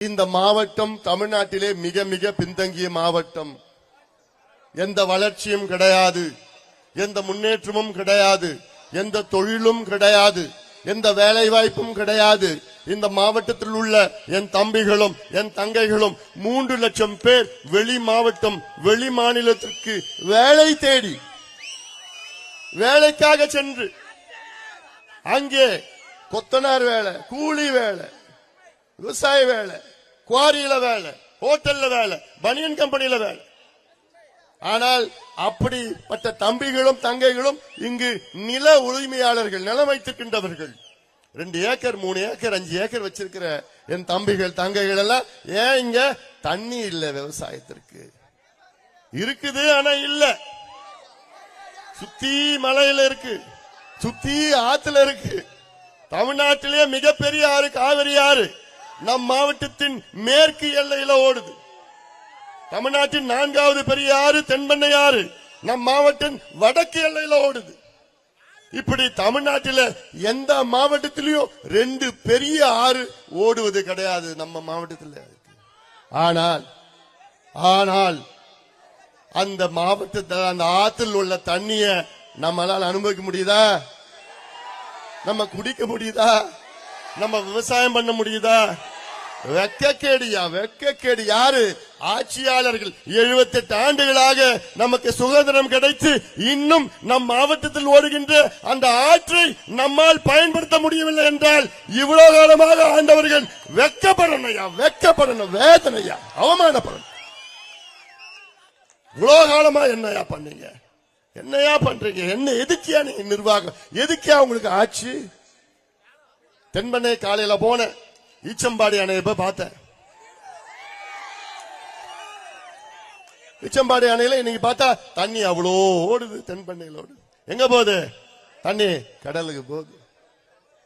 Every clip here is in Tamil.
இந்த மாவட்டம் தமிழ்நாட்டிலே மிக மிக பின்தங்கிய மாவட்டம். எந்த வளர்ச்சியும் கிடையாது, எந்த முன்னேற்றமும் கிடையாது, எந்த தொழிலும் கிடையாது, எந்த வேலை வாய்ப்பும் கிடையாது. இந்த மாவட்டத்தில் உள்ள என் தம்பிகளும் என் தங்கைகளும் 3 லட்சம் பேர் வெளி மாவட்டம் வெளி மாநிலத்திற்கு வேலை தேடி வேலைக்காக சென்று அங்கே கொத்தனார் வேலை, கூலி வேலை, விவசாய வேலை, குவாரியில வேலை, ஹோட்டல்ல வேலை, பனியன் கம்பெனியில வேலை. ஆனால் அப்படிப்பட்ட தம்பிகளும் தங்கைகளும் இங்கு நில உரிமையாளர்கள், நிலம் வைத்திருக்கின்றவர்கள். 2 ஏக்கர் 3 ஏக்கர் 5 ஏக்கர் வச்சிருக்கிற என் தம்பிகள் தங்கைகள் எல்லாம் ஏன் இங்க தண்ணி இல்ல? விவசாயத்திற்கு இருக்குது, ஆனா இல்ல. சுத்தி மலையில இருக்கு, சுத்தி ஆத்துல இருக்கு. தமிழ்நாட்டிலே மிகப்பெரிய ஆறு காவிரி ஆறு நம் மாவட்டத்தின் மேற்கு எல்லையில ஓடுது. தமிழ்நாட்டின் 4வது பெரிய ஆறு தென்பெண்ணை ஆறு நம் மாவட்டம் வடக்கு எல்லையில ஓடுது. இப்படி தமிழ்நாட்டில் எந்த மாவட்டத்திலையும் 2 பெரிய ஆறு ஓடுவது கிடையாது நம்ம மாவட்டத்தில். ஆனால் அந்த மாவட்டத்தில் அந்த ஆற்றில் உள்ள தண்ணிய நம்மளால் அனுபவிக்க முடியுதா? நம்ம குடிக்க முடியுதா? நம்ம விவசாயம் பண்ண முடியுதா? வெக்கக்கேடியா, வெக்கக்கேடு. யாரு? ஆட்சியாளர்கள். 78 ஆண்டுகளாக நமக்கு சுதந்திரம் கிடைத்து இன்னும் நம் மாவட்டத்தில் ஓடுகின்ற அந்த ஆற்றை நம்மால் பயன்படுத்த முடியவில்லை என்றால் இவ்வளவு காலமாக ஆண்டவர்கள் வெக்கப்படணையா, வெக்கப்படணும், வேதனையா, அவமானப்படணும். இவ்வளவு காலமா என்னையா பண்ணீங்க? என்னையா பண்றீங்க? என்ன எதுக்கியா நீங்க நிர்வாகம்? எதுக்கியா உங்களுக்கு ஆட்சி? தென்பெண்ணை காலையில போன ஈச்சம்பாடி அணையை போய் பார்த்தேன். ஈச்சம்பாடி அணையில இன்னைக்கு பார்த்தா தண்ணி அவ்வளோ ஓடுது. தென்பெண்ணையில் ஓடுது. எங்க போகுது தண்ணி? கடலுக்கு போகுது.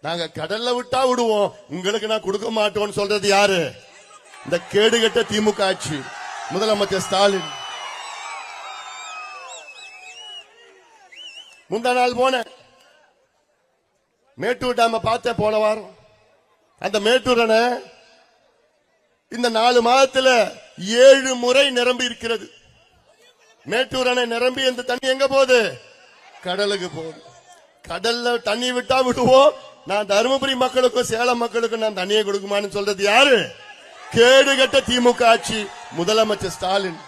நாங்க கடல்ல விட்டா விடுவோம், உங்களுக்கு நான் கொடுக்க மாட்டோம்னு சொல்றது யாரு? இந்த கேடுகட்ட திமுக ஆட்சி, முதலமைச்சர் ஸ்டாலின். முந்தா நாள் போன மேட்டூர் டேம பார்த்தேன் போன வாரம். அந்த மேட்டூர் அணை இந்த 4 மாதத்துல 7 முறை நிரம்பி இருக்கிறது. மேட்டூர் அணை நிரம்பி இந்த தண்ணி எங்க போகுது? கடலுக்கு போகுது. கடல்ல தண்ணி விட்டா விடுவோம், நான் தருமபுரி மக்களுக்கும் சேலம் மக்களுக்கும் நான் தண்ணியை கொடுக்குமான்னு சொல்றது யாரு? கேடுகட்ட திமுக ஆட்சி, முதலமைச்சர் ஸ்டாலின்.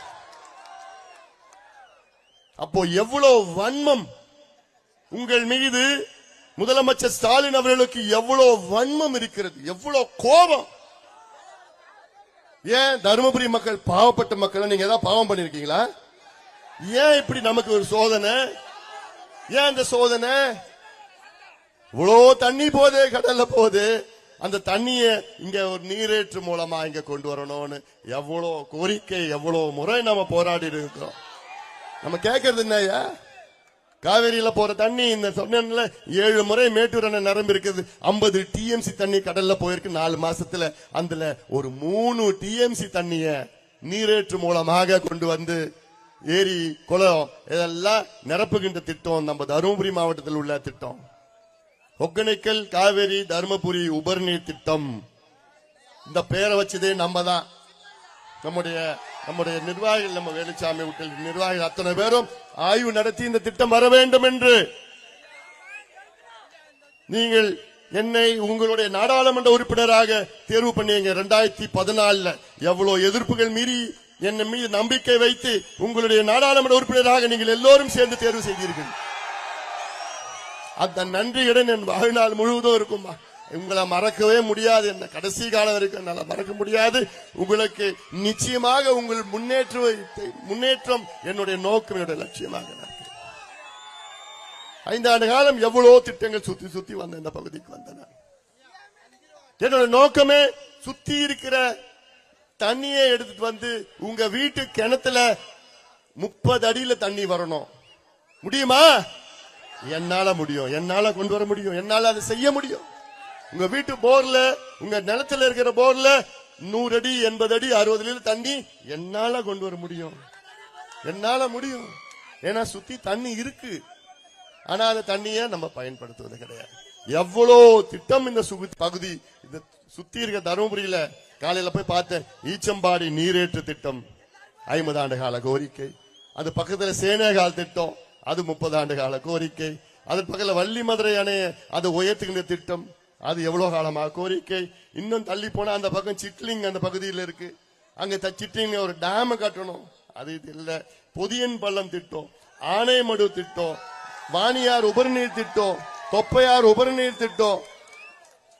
அப்போ எவ்வளவு வன்மம் உங்கள் மீது, முதலமைச்சர் ஸ்டாலின் அவர்களுக்கு எவ்வளவு வன்மம் இருக்கிறது, எவ்வளவு கோபம். ஏன் தருமபுரி மக்கள் பாவப்பட்ட மக்கள்? நீங்க ஏதாவது பாவம் பண்ணிருக்கீங்களா? ஏன் இப்படி நமக்கு ஒரு சோதனை? ஏன் இந்த சோதனை? இவ்வளோ தண்ணி போகுது, கடல்ல போகுது. அந்த தண்ணிய இங்க ஒரு நீரேற்று மூலமா இங்க கொண்டு வரணும்னு எவ்வளவு கோரிக்கை, எவ்வளவு முறை நம்ம போராடி இருக்கிறோம். நம்ம கேட்கறது என்னையா? காவேரியில போற தண்ணி இந்த சொன்ன 7 முறை மேட்டூர் அணை நிரம்பி இருக்குது. 50 TMC தண்ணி கடல்ல போயிருக்கு 4 மாசத்துல. அதுல ஒரு 3 TMC தண்ணிய நீரேற்று மூலமாக கொண்டு வந்து ஏரி குளம் இதெல்லாம் நிரப்புகின்ற திட்டம் நம்ம தருமபுரி மாவட்டத்தில் உள்ள திட்டம். ஒகேனக்கல் காவேரி தருமபுரி உபரிநீர் திட்டம். இந்த பெயரை வச்சதே நம்ம தான். நம்முடைய நிர்வாகிகள், நம்ம வேலுச்சாமி உட்கள் நிர்வாகிகள் அத்தனை பேரும் ஆய்வு நடத்தி இந்த திட்டம் வர வேண்டும் என்று நீங்கள் என்னை உங்களுடைய நாடாளுமன்ற உறுப்பினராக தேர்வு பண்ணீங்க. 2014 எவ்வளவு எதிர்ப்புகள் மீறி என்னை மீது நம்பிக்கை வைத்து உங்களுடைய நாடாளுமன்ற உறுப்பினராக நீங்கள் எல்லோரும் சேர்ந்து தேர்வு செய்தீர்கள். அந்த நன்றியுடன் என் வாழ்நாள் முழுவதும் இருக்குமா. உங்களை மறக்கவே முடியாது. என்ன கடைசி காலம் வரைக்கும் என்னால மறக்க முடியாது. உங்களுக்கு நிச்சயமாக உங்கள் முன்னேற்றம் என்னுடைய நோக்கம், என்னுடைய லட்சியமாக. 5 ஆண்டு காலம் எவ்வளவு திட்டங்கள் சுத்தி சுத்தி வந்த இந்த பகுதிக்கு வந்தன. என்னோட நோக்கமே சுத்தி இருக்கிற தண்ணியை எடுத்துட்டு வந்து உங்க வீட்டு கிணத்துல 30 அடியில தண்ணி வரணும். முடியுமா? என்னால முடியும், என்னால கொண்டு வர முடியும், என்னால அதை செய்ய முடியும். உங்க வீட்டு போர்ல, உங்க நிலத்துல இருக்கிற போர்ல 100 அடி 80 அடி 60 அடி தண்ணி என்னால கொண்டு வர முடியும், என்னால முடியும். ஏன்னா சுத்தி தண்ணி இருக்கு, ஆனா அந்த தண்ணியை நம்ம பயன்படுத்துவது கிடையாது. எவ்வளவு திட்டம் இந்த பகுதி, இந்த சுத்தி இருக்க தருமபுரியில காலையில போய் பார்த்தேன். ஈச்சம்பாடி நீரேற்று திட்டம் 50 ஆண்டு கால கோரிக்கை. அது பக்கத்துல சேனேகால் திட்டம், அது 30 ஆண்டு கால கோரிக்கை. அதன் பக்கத்துல வள்ளி மதுரை அணைய அது உயர்த்துகின்ற திட்டம், அது எவ்வளவு காலமா கோரிக்கை. இன்னும் தள்ளி போனா அந்த பக்கம் சிட்லிங் அந்த பகுதியில் இருக்கு. அங்க சிட்லிங் ஒரு டேம் கட்டணும், அது இது இல்ல. பொதியன் பள்ளம் திட்டம், ஆனைமடு திட்டம், வாணியார் உபரிநீர் திட்டம், தொப்பையார் உபரிநீர் திட்டம்,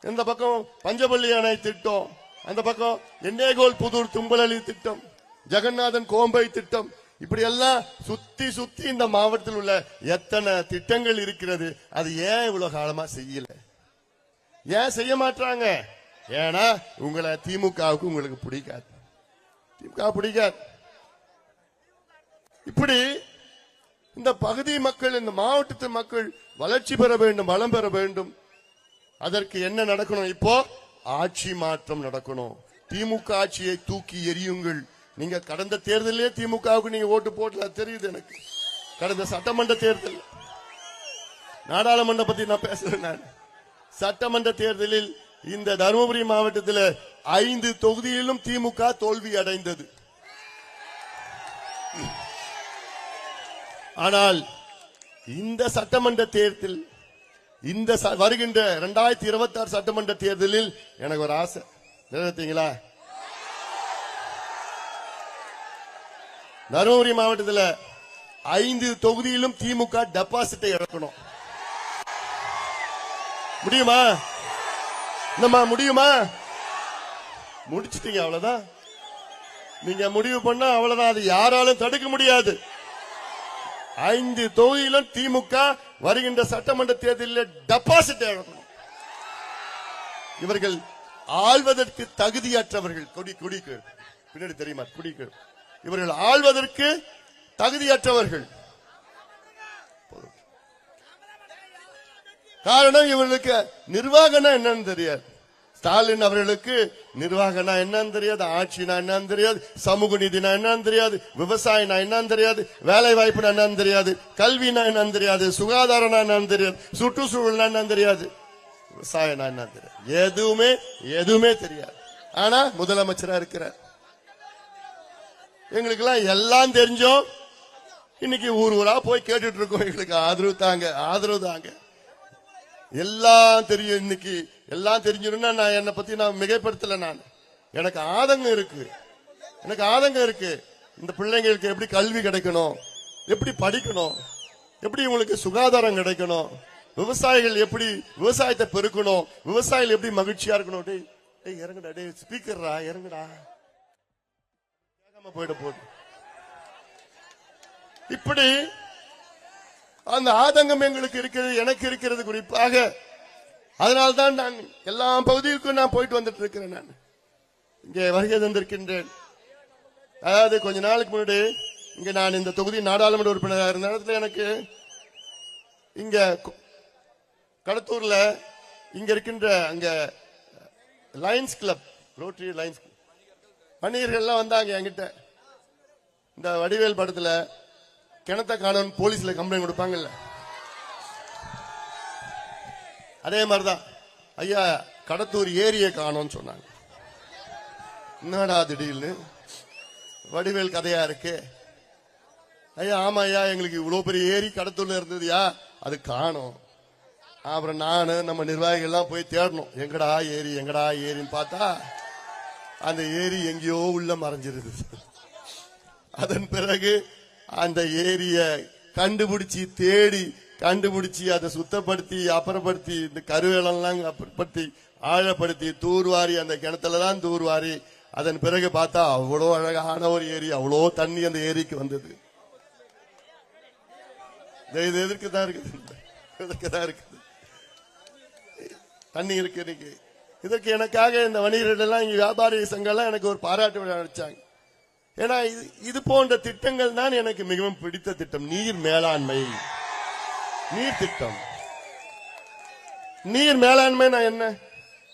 இந்த பக்கம் பஞ்சபள்ளி அணை திட்டம், அந்த பக்கம் எண்ணேகோல் புதூர் தும்பலி திட்டம், ஜெகநாதன் கோம்பை திட்டம். இப்படி எல்லாம் சுத்தி சுத்தி இந்த மாவட்டத்தில் உள்ள எத்தனை திட்டங்கள் இருக்கிறது. அது ஏன் இவ்வளவு காலமா செய்யல? ஏன் செய்ய மாட்டாங்க? ஏன்னா உங்களை திமுகவுக்கு உங்களுக்கு பிடிக்காது. திமுக பிடிக்காது. இப்படி இந்த பகுதி மக்கள், இந்த மாவட்டத்து மக்கள் வளர்ச்சி பெற வேண்டும், வளம் பெற வேண்டும். அதற்கு என்ன நடக்கணும்? இப்போ ஆட்சி மாற்றம் நடக்கணும். திமுக ஆட்சியை தூக்கி எறியுங்கள். நீங்க கடந்த தேர்தலே திமுகவுக்கு நீங்க ஓட்டு போடல, தெரியுது எனக்கு. கடந்த சட்டமன்ற தேர்தல், நாடாளுமன்ற பத்தி நான் பேசுறேன். சட்டமன்ற தேர்தலில் இந்த தருமபுரி மாவட்டத்தில் 5 தொகுதியிலும் திமுக தோல்வி அடைந்தது. ஆனால் இந்த சட்டமன்ற தேர்தல், இந்த வருகின்ற 2026 சட்டமன்ற தேர்தலில் எனக்கு ஒரு ஆசை, நிறைவேற்றீங்களா? தருமபுரி மாவட்டத்தில் 5 தொகுதியிலும் திமுக டெபாசிட்டை இழக்கணும். முடியுமா? நம்ம முடியுமா? முடிச்சிட்டீங்க, அவ்வளவுதான். நீங்க முடிவு பண்ணா அவ்வளவுதான், அது யாராலும் தடுக்க முடியாது. 5 தொகுதியிலும் திமுக வருகின்ற சட்டமன்ற தேர்தலில் டெபாசிட் இழக்கணும். இவர்கள் ஆள்வதற்கு தகுதியற்றவர்கள். குடிக்கு பின்னாடி தெரியுமா? குடிக்கு இவர்கள் ஆள்வதற்கு தகுதியற்றவர்கள். காரணம், இவர்களுக்கு நிர்வாகம்னா என்னன்னு தெரியாது. ஸ்டாலின் அவர்களுக்கு நிர்வாகம்னா என்னன்னு தெரியாது, ஆட்சினா என்னன்னு தெரியாது, சமூக நீதினா என்னன்னு தெரியாது, விவசாயம்னா என்னன்னு தெரியாது, வேலை வாய்ப்புனா என்னன்னு தெரியாது, கல்வினா என்னன்னு தெரியாது, சுகாதாரம்னா என்னன்னு தெரியாது, சுற்றுச்சூழல்னா என்னன்னு தெரியாது, விவசாயம்னா என்னன்னு தெரியாது. எதுவுமே தெரியாது. ஆனா முதலமைச்சரா இருக்கிறார். எங்களுக்கு எல்லாம் தெரிஞ்சோம். இன்னைக்கு ஊரா போய் கேட்டுட்டு இருக்கோம். எங்களுக்கு ஆதரவு தாங்க. எல்லாம் தெரியும். இன்னைக்கு எல்லாம் தெரிஞ்சிருந்தா நான் என்னை பத்தி நான் மிகைப்படுத்தல. எனக்கு ஆதங்கம் இருக்கு. இந்த பிள்ளைங்களுக்கு எப்படி கல்வி கிடைக்கணும், எப்படி படிக்கணும், எப்படி உங்களுக்கு சுகாதாரம் கிடைக்கணும், விவசாயிகள் எப்படி விவசாயத்தை பெருக்கணும், விவசாயிகள் எப்படி மகிழ்ச்சியா இருக்கணும். டேய் இறங்குடா, டே ஸ்பீக்கர்ரா இறங்குடா, கேட்காம போயிட போகுது. இப்படி அந்த ஆதங்கம் எங்களுக்கு இருக்கிறது, எனக்கு இருக்கிறது குறிப்பாக. அதனால்தான் நான் எல்லா பகுதிகளுக்கும் நான் போயிட்டு வந்துட்டு இருக்கிறேன். நான் இங்கே வருகை தந்திருக்கின்றேன். அதாவது கொஞ்ச நாளுக்கு முன்னாடி இங்க நான் இந்த தொகுதி நாடாளுமன்ற உறுப்பினராக இருந்த இடத்துல எனக்கு இங்க கடத்தூர்ல இங்க இருக்கின்ற அங்க லயன்ஸ் கிளப், ரோட்டரி லயன்ஸ் வணிகர்கள் வந்தாங்க என்கிட்ட. இந்த வடிவேல் படத்துல கிணத்த காணும் போலீஸ்ல கம்ப்ளைண்ட் கொடுப்பாங்கல்ல, அதே மாதிரிதான் ஐயா கடத்தூர் ஏரியை காணோம்னு சொன்னாங்க. என்னடா திடீர்னு வடிவேல் கதையா இருக்கு. ஐயா ஆமா ஐயா, எங்களுக்கு இவ்வளவு பெரிய ஏரி கடத்தூர்ல இருந்ததுயா, அது காணோம். அப்புறம் நானு நம்ம நிர்வாகிகள் எல்லாம் போய் தேடணும், எங்கடா ஏரின்னு பார்த்தா அந்த ஏரி எங்கேயோ உள்ள மறைஞ்சிருது. அதன் பிறகு அந்த ஏரிய கண்டுபிடிச்சி தேடி கண்டுபிடிச்சி அதை சுத்தப்படுத்தி அப்புறப்படுத்தி இந்த கருவேலெல்லாம் அப்புறப்படுத்தி ஆழப்படுத்தி தூர்வாரி அந்த கிணத்துலதான் தூர்வாரி அதன் பிறகு பார்த்தா அவ்வளோ அழகான ஒரு ஏரி, அவ்வளோ தண்ணி அந்த ஏரிக்கு வந்தது. இது எதற்குதான் இருக்குது தண்ணி இருக்கு. இன்னைக்கு இதற்கு எனக்காக இந்த வணிகர்கள் எல்லாம் இங்க வியாபாரி சங்கம் எல்லாம் எனக்கு ஒரு பாராட்டு விழா அழைச்சாங்க. ஏன்னா இது போன்ற திட்டங்கள் தான் எனக்கு மிகவும் பிடித்த திட்டம். நீர் மேலாண்மை, நீர் திட்டம். நீர் மேலாண்மைனா என்ன?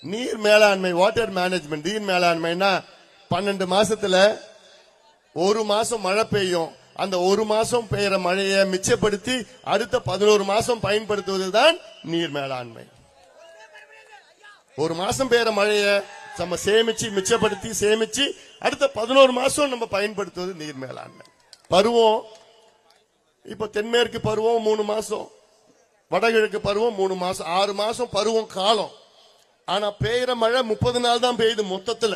நீர் மேலாண்மை, வாட்டர் மேனேஜ்மெண்ட். நீர் மேலாண்மைனா 12 மாசத்துல ஒரு மாசம் மழை பெய்யும். அந்த ஒரு மாசம் பெய்யற மழையை மிச்சப்படுத்தி அடுத்த 11 மாசம் பயன்படுத்துவதுதான் நீர் மேலாண்மை. ஒரு மாசம் பெய்யற மழையை நம்ம சேமிச்சு மிச்சப்படுத்தி சேமிச்சு அடுத்த 11 மாசம் நம்ம பயன்படுத்துவது நீர் மேலாண்மை. பருவம் இப்ப தென்மேற்கு பருவம் 3 மாசம், வடகிழக்கு பருவம் 3 மாசம், 6 மாசம் பருவம் காலம். ஆனா பெய்யற மழை 30 நாள் தான் பெய்யுது மொத்தத்துல.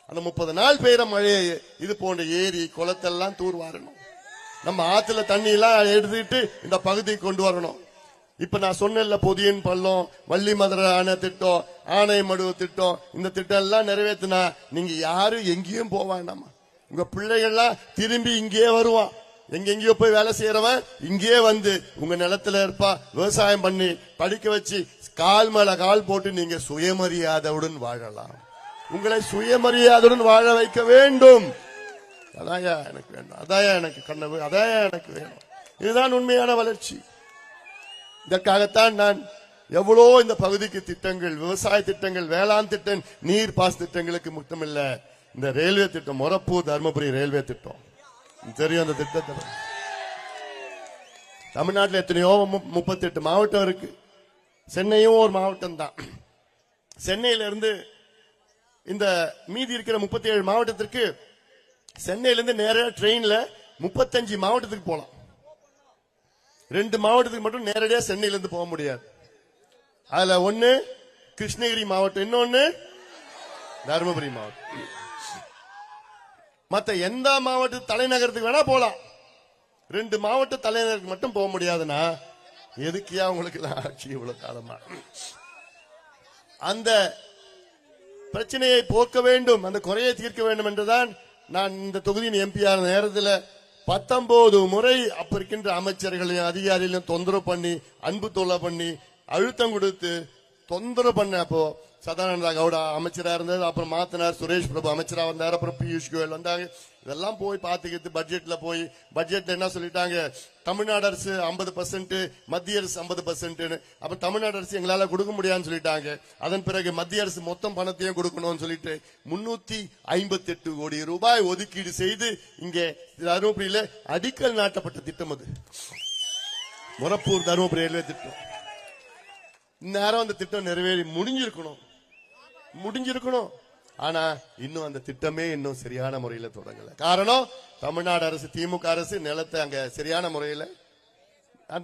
அந்த 30 நாள் பெய்யற மழையை இது போன்ற ஏரி குளத்தெல்லாம் தூர் வாரணும். நம்ம ஆத்துல தண்ணி எல்லாம் எடுத்துட்டு இந்த பகுதிக்கு கொண்டு வரணும். இப்ப நான் சொன்ன பொதியன் பள்ளம், வள்ளி மதுரை அணை திட்டம், ஆனைமடுவு திட்டம், இந்த திட்டம் எல்லாம் நிறைவேற்றினா நீங்க யாரும் எங்கேயும் போவாண்டாமா. உங்க பிள்ளைகள்லாம் திரும்பி இங்கேயே வருவான். எங்கெங்கயோ போய் வேலை செய்யறவன் இங்கேயே வந்து உங்க நிலத்துல இருப்பா. விவசாயம் பண்ணி படிக்க வச்சு கால் மேல கால் போட்டு நீங்க சுயமரியாதையுடன் வாழலாம். உங்களை சுயமரியாதையுடன் வாழ வைக்க வேண்டும். அதாயா எனக்கு வேண்டும், அதாயா எனக்கு கனவு, அதாயா எனக்கு வேணும். இதுதான் உண்மையான வளர்ச்சி. இதற்காகத்தான் நான் எவ்வளோ இந்த பகுதிக்கு திட்டங்கள், விவசாய திட்டங்கள், வேளாண் திட்டம், நீர் பாஸ் திட்டங்களுக்கு மட்டுமில்ல, இந்த ரயில்வே திட்டம், மொரப்பூர் தர்மபுரி ரயில்வே திட்டம் தெரியும். அந்த திட்டத்தை தமிழ்நாட்டில் எத்தனையோ 38 மாவட்டம் இருக்கு. சென்னையும் ஒரு மாவட்டம் தான். சென்னையில இருந்து இந்த மீதி இருக்கிற 37 மாவட்டத்திற்கு சென்னையில இருந்து நேரா ட்ரெயின்ல 35 மாவட்டத்துக்கு போலாம். 2 மாவட்டத்துக்கு மட்டும் நேரடியா சென்னையில இருந்து போக முடியாது. அதுல ஒன்னு கிருஷ்ணகிரி மாவட்டம், இன்னொன்னு தருமபுரி மாவட்டம். மத்த எந்த மாவட்ட தலைநகரத்துக்கு வேணா போலாம். 2 மாவட்ட தலைநகருக்கு மட்டும் போக முடியாதுன்னா எதுக்கியா உங்களுக்கு ஆட்சி இவ்வளவு காலமா? அந்த பிரச்சனையை போக்க வேண்டும், அந்த குறையை தீர்க்க வேண்டும் என்றுதான் நான் இந்த தொகுதியின் எம்பியான நேரத்தில் 19 முறை அப்ப இருக்கின்ற அமைச்சர்களையும் அதிகாரிகளையும் தொந்தரவு பண்ணி, அன்பு தொல்லை பண்ணி, அழுத்தம் கொடுத்து தொந்தரவு பண்ண. அப்போ சதானந்த கவுடா அமைச்சரா இருந்தது, அப்புறம் மாத்தனார் சுரேஷ் பிரபு அமைச்சரா வந்தார், அப்புறம் பியூஷ் கோயல் வந்தாங்க. இதெல்லாம் போய் பார்த்துக்கிட்டு பட்ஜெட்ல போய் பட்ஜெட்ல என்ன சொல்லிட்டாங்க, தமிழ்நாடு அரசு 50%, மத்திய அரசு 50%. அப்ப தமிழ்நாடு அரசு எங்களால கொடுக்க முடியாதுன்னு சொல்லிட்டாங்க. அதன் பிறகு மத்திய அரசு மொத்தம் பணத்தையும் கொடுக்கணும்னு சொல்லிட்டு 358 கோடி ரூபாய் ஒதுக்கீடு செய்து இங்கே தருமபுரியில அடிக்கல் நாட்டப்பட்ட திட்டம் அது மொரப்பூர் தருமபுரி ரயில்வே திட்டம். இந்நேரம் அந்த திட்டம் நிறைவேறி முடிஞ்சிருக்கணும். ஆனா இன்னும் அந்த திட்டமே இன்னும் சரியான முறையில தொடங்கல. காரணம், தமிழ்நாடு அரசு, திமுக அரசு நிலத்தை அங்க சரியான முறையில,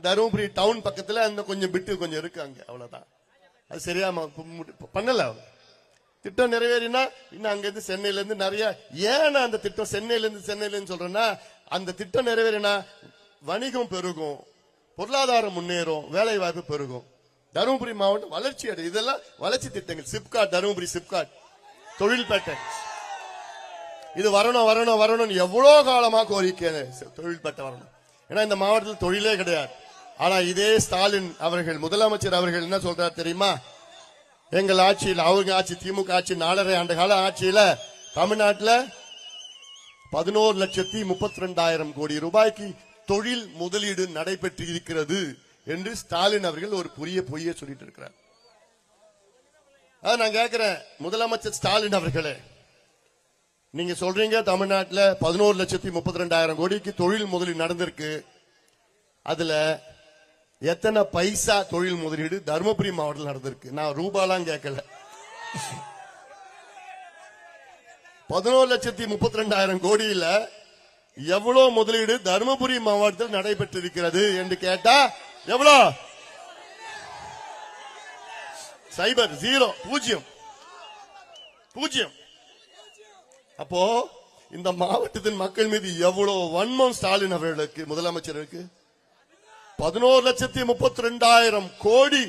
தருமபுரி டவுன் பக்கத்துல அந்த கொஞ்சம் பிட்டு கொஞ்சம் இருக்கு அங்க, அவ்வளவுதான். அது சரியா பண்ணல. திட்டம் நிறைவேறினா இன்னும் அங்க இருந்து சென்னையில இருந்து நிறைய, ஏன்னா அந்த திட்டம் சென்னையில இருந்து சொல்றேன்னா, அந்த திட்டம் நிறைவேறினா வணிகம் பெருகும், பொருளாதாரம் முன்னேறும், வேலை வாய்ப்பு பெருகும், தருமபுரி மாவட்டம் வளர்ச்சி அடை. இதெல்லாம் வளர்ச்சி திட்டங்கள். சிப்காட், தருமபுரி சிப்காட் தொழில்பேட்டை, இது வரணும் எவ்வளவு காலமா கோரிக்கை. தொழில்பேட்டை வரணும். ஏன்னா இந்த மாவட்டத்தில் தொழிலே கிடையாது. ஆனா இதே ஸ்டாலின் அவர்கள், முதலமைச்சர் அவர்கள் என்ன சொல்றாரு தெரியுமா? எங்கள் ஆட்சியில், அவங்க ஆட்சி, திமுக ஆட்சி 4.5 ஆண்டு கால ஆட்சியில தமிழ்நாட்டில் 11,32,000 கோடி ரூபாய்க்கு தொழில் முதலீடு நடைபெற்று இருக்கிறது என்று ஸ்டாலின் அவர்கள் ஒரு பொய்யை சொல்லிட்டு இருக்கிறார். நான் கேட்கிறேன், முதலமைச்சர் ஸ்டாலின் அவர்களே, நீங்க சொல்றீங்க தமிழ்நாட்டில் 11,32,000 கோடிக்கு தொழில் முதலீடு நடந்திருக்கு. அதுல எத்தனை பைசா தொழில் முதலீடு தருமபுரி மாவட்டத்தில் நடந்திருக்கு? நான் ரூபாலாம் கேட்கல. 11,32,000 கோடியில எவ்வளவு முதலீடு தருமபுரி மாவட்டத்தில் நடைபெற்றிருக்கிறது என்று கேட்டா எவ்வளவு? 0 அப்போ இந்த மாவட்டத்தின் மக்கள் மீது எவ்வளவு வன்மம் ஸ்டாலின் அவர்களுக்கு, முதலமைச்சருக்கு. 11,32,000 கோடி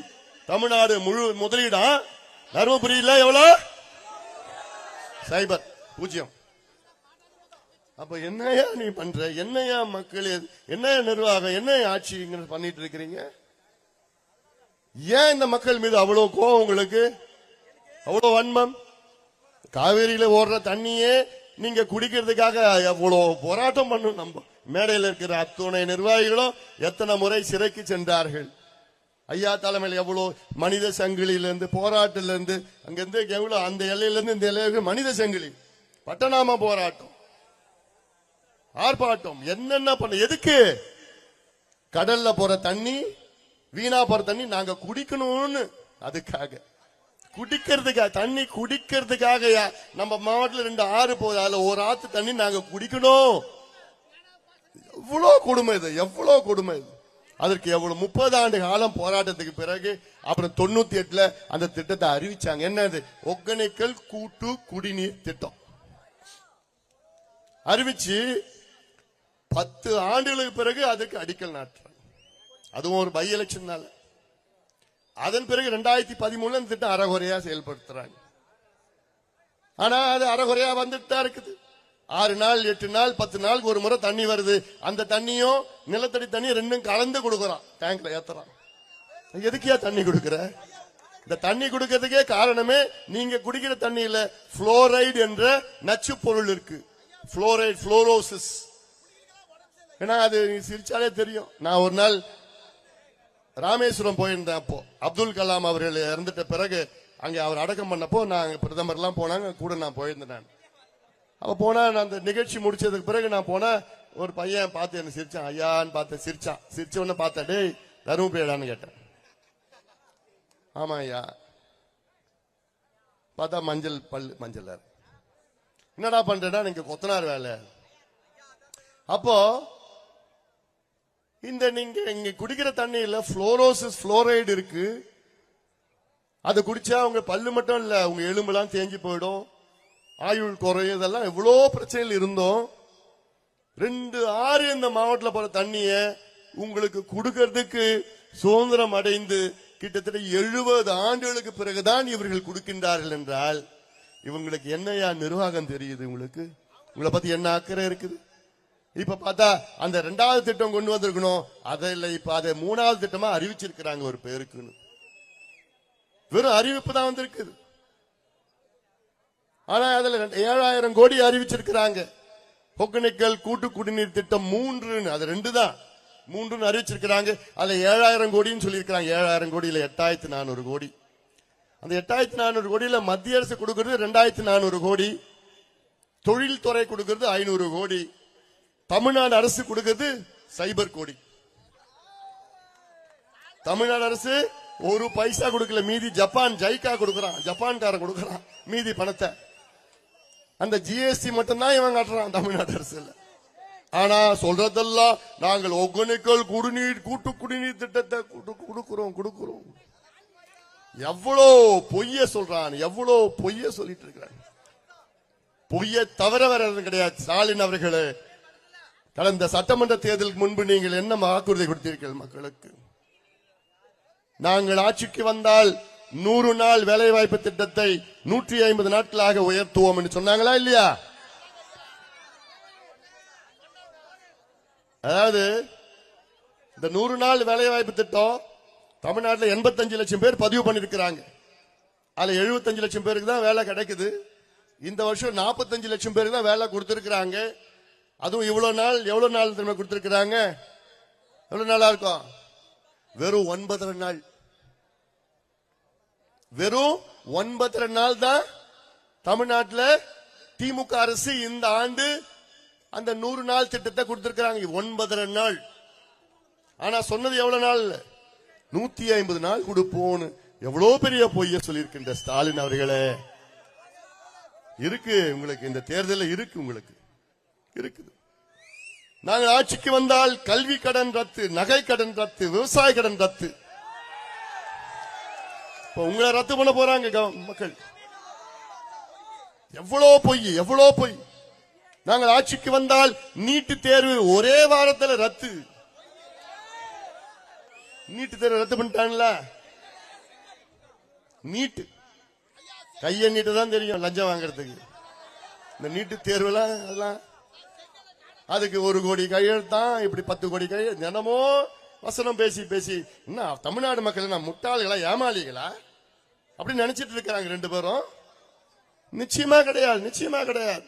தமிழ்நாடு முழு முதலீடா, தருமபுரியில எவ்வளவு? 0. அப்ப என்னையா நீ பண்ற, என்னையா மக்கள், என்ன நிர்வாகம், என்ன ஆட்சி பண்ணிட்டு இருக்கிறீங்க? ஏன் இந்த மக்கள் மீது அவ்வளவு கோபம் உங்களுக்கு, அவ்வளவு வன்மம்? காவேரியில ஓடுற தண்ணியே நீங்க குடிக்கிறதுக்காக எவ்வளவு போராட்டம் பண்ணும். நம்ம மேடையில் இருக்கிற அத்துணை நிர்வாகிகளும் எத்தனை முறை சிறைக்கு சென்றார்கள். ஐயா தலைமையில் எவ்வளவு மனித சங்கிலியிலிருந்து, போராட்டிலிருந்து, அங்கிருந்து எவ்வளவு, அந்த எல்லையிலிருந்து இந்த எல்லையிலிருந்து மனித சங்கிலி, பட்டநாம போராட்டம், ஆர்ப்பாட்டம், என்னென்ன பண்ண. எதுக்கு? கடல்ல போற தண்ணி, வீணா போற தண்ணி நாங்க குடிக்கணும்னு, அதுக்காக குடிக்கிறதுக்காக தண்ணி குடிக்கிறதுக்காக நம்ம மாவட்டத்தில் 2 ஆறு போகுது, அதுல ஒரு ஆத்து தண்ணி நாங்க குடிக்கணும். எவ்வளவு கொடுமை இது, எவ்வளவு கொடுமை இது. அதற்கு எவ்வளவு 30 ஆண்டு காலம் போராட்டத்துக்கு பிறகு அப்புறம் 98ல அந்த திட்டத்தை அறிவிச்சாங்க. என்னது? ஒகேனக்கல் கூட்டு குடிநீர் திட்டம் அறிவிச்சு 10 ஆண்டுகளுக்கு பிறகு அதுக்கு அடிக்கல் நாட்டுறாங்க. அதுவும் ஒரு பை எலெக்ஷன். அதன் பிறகு 2013 அந்த திட்டம் அறகுறையா செயல்படுத்துறாங்க. ஆனா அது அறகுறையா வந்துட்டு தான் இருக்குது. 6 நாள் 8 நாள் 10 நாளுக்கு ஒரு முறை தண்ணி வருது. அந்த தண்ணியும் நிலத்தடி தண்ணி ரெண்டும் கலந்து கொடுக்கறான், டேங்க்ல ஏத்துறான். எதுக்கியா தண்ணி கொடுக்கற? இந்த தண்ணி கொடுக்கறதுக்கே காரணமே நீங்க குடிக்கிற தண்ணியில புளோரைடு என்ற நச்சு பொருள் இருக்கு. Fluoride, fluorosis. ஏன்னா அது சிரிச்சாலே தெரியும். நான் ஒரு நாள் ராமேஸ்வரம் போயிருந்தேன். அப்போ அப்துல் கலாம் அவர்கள் இறந்துட்ட பிறகு அங்க அவர் அடக்கம் பண்ணப்போ நாங்க பிரதமர் எல்லாம் போனாங்க, கூட நான் போயிருந்தேன். அவ போனா அந்த நிகழ்ச்சி முடிச்சதுக்கு பிறகு நான் போனா ஒரு பையன் பார்த்து என்ன சிரிச்சான். ஐயான்னு பார்த்து சிரிச்சான். சிரிச்ச உடனே பார்த்தேன், டேய் தருமபுரியாடான்னு கேட்டேன். ஆமா ஐயா. பார்த்தா மஞ்சள் பல்லு, மஞ்சள். என்னடா பண்றேன்னா நீங்க கொத்தனார் வேலை. அப்போ இந்த நீங்க இங்க குடிக்கிற தண்ணியில புளோரோசிஸ், புளோரைடு இருக்கு. அது குடிச்சா உங்க பல்லு மட்டும் இல்ல, உங்க எலும்பெல்லாம் தேஞ்சு போயிடும், ஆயுள் குறையும். இதெல்லாம் எவ்வளவு பிரச்சனைகள் இருந்தோம். 2 ஆறு இந்த மாவட்டத்தில் போற தண்ணிய உங்களுக்கு கொடுக்கிறதுக்கு சுதந்திரம் அடைந்து கிட்டத்தட்ட 70 ஆண்டுகளுக்கு பிறகுதான் இவர்கள் கொடுக்கின்றார்கள் என்றால் இவங்களுக்கு என்னையா நிர்வாகம் தெரியுது? உங்களுக்கு உங்களை பத்தி என்ன அக்கறை இருக்குது? இப்ப பார்த்தா அந்த 2வது திட்டம் கொண்டு வந்திருக்கணும், அதை இல்ல. இப்ப அதை 3வது திட்டமா அறிவிச்சிருக்கிறாங்க ஒரு பேருக்குன்னு. வெறும் அறிவிப்பு தான் வந்திருக்குது. ஆனா அதுல 7000 கோடி அறிவிச்சிருக்கிறாங்க. ஒகேனக்கல் கூட்டு குடிநீர் திட்டம் 3, அது 2 தான், 3 அறிவிச்சிருக்கிறாங்க. அதுல 7000 கோடின்னு சொல்லியிருக்கிறாங்க. 7000 கோடியில 8400 கோடி. அந்த 8400 கோடியில மத்திய அரசு கொடுக்கிறது 2400 கோடி, தொழில்துறை கொடுக்கிறது 500 கோடி, தமிழ்நாடு அரசு கொடுக்கிறது 0 கோடி. தமிழ்நாடு அரசு ஒரு பைசா கொடுக்கல. மீதி ஜப்பான் ஜைகா கொடுக்கறான், ஜப்பான்காரன் கொடுக்கறான் மீதி பணத்தை. அந்த ஜிஎஸ்டி மட்டும்தான் இவன் கட்டுறான் தமிழ்நாடு அரசு. ஆனா சொல்றதெல்லாம் நாங்கள் ஒகேனக்கல் குடிநீர் கூட்டு குடிநீர் திட்டத்தை கொடுக்கிறோம். எவ்வளோ பொய்ய சொல்றான், எவ்வளோ பொய்ய சொல்லிட்டு இருக்கிறான். பொய்ய தவிர வேற கிடையாது. ஸ்டாலின் அவர்களே, கடந்த சட்டமன்ற தேர்தலுக்கு முன்பு நீங்கள் என்ன வாக்குறுதி கொடுத்தீர்கள் மக்களுக்கு? நாங்கள் ஆட்சிக்கு வந்தால் 100 நாள் வேலைவாய்ப்பு திட்டத்தை 150 நாட்களாக உயர்த்துவோம் என்று சொன்னாங்களா இல்லையா? அதாவது இந்த 100 நாள் வேலைவாய்ப்பு திட்டம் தமிழ்நாட்டில் 85 லட்சம் பேர் பதிவு பண்ணிருக்கிறாங்க. அதுல 75 லட்சம் பேருக்கு தான் வேலை கிடைக்குது. இந்த வருஷம் 45 லட்சம் பேருக்கு தான் வேலை கொடுத்திருக்கிறாங்க. அதுவும் இவ்வளவு நாள், எவ்வளவு நாள் திரும்ப கொடுத்திருக்கிறாங்க? எவ்வளவு நாளா இருக்கும்? வெறும் 9 நாள். வெறும் 9 நாள் தான் தமிழ்நாட்டில் திமுக அரசு இந்த ஆண்டு அந்த 100 நாள் திட்டத்தை கொடுத்திருக்கிறாங்க. 9 நாள். ஆனா சொன்னது எவ்வளவு நாள்? 150 நாள் கொடுப்போம். எவ்வளவு பெரிய பொய்ய சொல்லியிருக்கின்ற ஸ்டாலின் அவர்களே. இருக்கு உங்களுக்கு, இந்த தேர்தலில் இருக்கு, உங்களுக்கு இருக்குது. நாங்கள் ஆட்சிக்கு வந்தால் கல்வி கடன் ரத்து, நகை கடன் ரத்து, விவசாய கடன் ரத்து. உங்களை ரத்து பண்ண போறாங்க மக்கள். எவ்வளவு பொய், எவ்வளவு பொய். நாங்கள் ஆட்சிக்கு வந்தால் நீட்டு தேர்வு ஒரே வாரத்தில் ரத்து. நீட்டு தேர்வு ரத்து பண்ணிட்டாங்களா? நீட்டு கைய நீட்டு தான் தெரியும் லஞ்சம் வாங்கறதுக்கு. இந்த நீட்டு தேர்வுலாம் அதெல்லாம் அதுக்கு 1 கோடி கையெழுத்தான், இப்படி 10 கோடி கையெழுத்து. தினமும் வசனம் பேசி பேசி என்ன தமிழ்நாடு மக்கள் நான் முட்டாள்களா, ஏமாளிகளா அப்படின்னு நினைச்சிட்டு இருக்கிறாங்க 2 பேரும். நிச்சயமா கிடையாது, நிச்சயமா கிடையாது.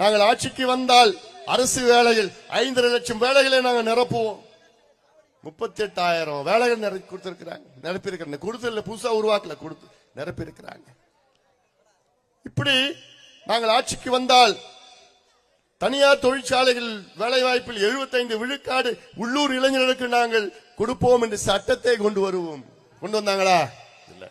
நாங்கள் ஆட்சிக்கு வந்தால் அரசு வேலைகள் 5.5 லட்சம் வேலைகளை நாங்கள் நிரப்புவோம். 38,000 வேலைகள் நிரப்பியிருக்கிறாங்க. கொடுத்தல புதுசா உருவாக்கல, கொடுத்து நிரப்பியிருக்கிறாங்க. இப்படி நாங்கள் ஆட்சிக்கு வந்தால் தனியார் தொழிற்சாலைகள் வேலைவாய்ப்பில் 75 விழுக்காடு உள்ளூர் இளைஞர்களுக்கு நாங்கள் கொடுப்போம் என்று சட்டத்தை கொண்டு வருவோம். கொண்டு வந்தாங்களா? இல்ல.